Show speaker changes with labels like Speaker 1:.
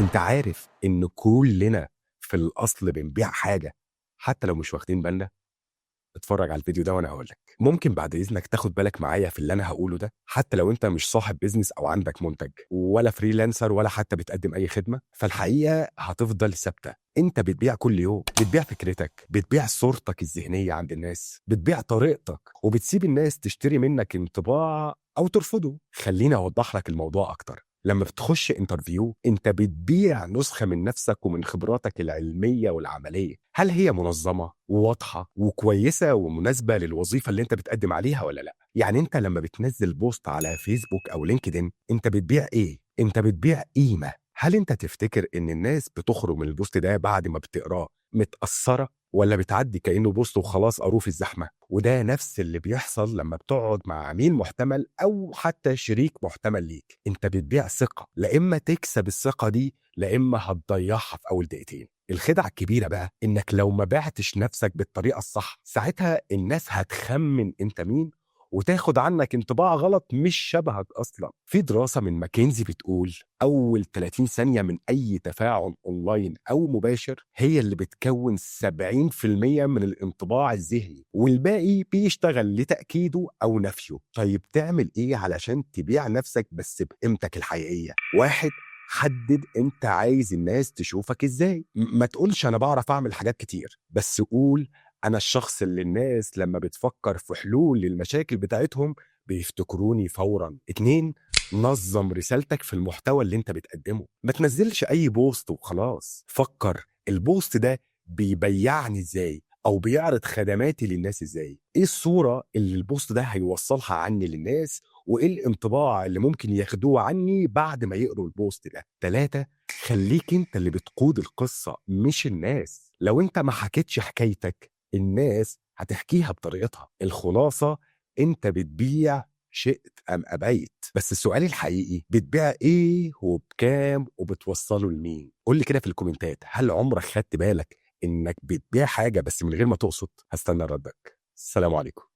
Speaker 1: انت عارف ان كلنا في الاصل بنبيع حاجه حتى لو مش واخدين بالنا. اتفرج على الفيديو ده وانا هقول لك. ممكن بعد اذنك تاخد بالك معايا في اللي انا هقوله ده، حتى لو انت مش صاحب بيزنس او عندك منتج ولا فريلانسر ولا حتى بتقدم اي خدمه، فالحقيقه هتفضل ثابته. انت بتبيع كل يوم، بتبيع فكرتك، بتبيع صورتك الذهنيه عند الناس، بتبيع طريقتك، وبتسيب الناس تشتري منك انطباع او ترفضه. خليني اوضح لك الموضوع اكتر. لما بتخش انترفيو انت بتبيع نسخة من نفسك ومن خبراتك العلمية والعملية. هل هي منظمة وواضحة وكويسة ومناسبة للوظيفة اللي انت بتقدم عليها ولا لا؟ يعني انت لما بتنزل بوست على فيسبوك او لينكدين انت بتبيع ايه؟ انت بتبيع قيمة. هل انت تفتكر ان الناس بتخرج من البوست ده بعد ما بتقراه متأثرة، ولا بتعدي كأنه بوست وخلاص قروه في الزحمة؟ وده نفس اللي بيحصل لما بتقعد مع عميل محتمل أو حتى شريك محتمل ليك. انت بتبيع ثقة، لا إما تكسب الثقة دي لا إما هتضيعها في أول دقيقتين. الخدعة الكبيرة بقى إنك لو ما بعتش نفسك بالطريقة الصح ساعتها الناس هتخمن انت مين وتاخد عنك انطباع غلط مش شبهك أصلا. في دراسة من ماكنزي بتقول أول 30 ثانية من أي تفاعل أونلاين أو مباشر هي اللي بتكون 70% من الانطباع الذهني، والباقي بيشتغل لتأكيده أو نفيه. طيب تعمل إيه علشان تبيع نفسك بس بقيمتك الحقيقية؟ واحد، حدد انت عايز الناس تشوفك ازاي. ما تقولش انا بعرف اعمل حاجات كتير، بس قول انا الشخص اللي الناس لما بتفكر في حلول للمشاكل بتاعتهم بيفتكروني فورا. اتنين، نظم رسالتك في المحتوى اللي انت بتقدمه. ما تنزلش اي بوست وخلاص، فكر البوست ده بيبيعني ازاي او بيعرض خدماتي للناس ازاي. ايه الصورة اللي البوست ده هيوصلها عني للناس، وايه الانطباع اللي ممكن ياخدوه عني بعد ما يقروا البوست ده. تلاتة، خليك انت اللي بتقود القصة مش الناس. لو انت ما حكيتش حكايتك الناس هتحكيها بطريقتها. الخلاصة، انت بتبيع شئت ام ابيت، بس السؤال الحقيقي بتبيع ايه وبكام وبتوصله لمين؟ قول لي كده في الكومنتات، هل عمرك خدت بالك انك بتبيع حاجة بس من غير ما تقصد؟ هستنى ردك. السلام عليكم.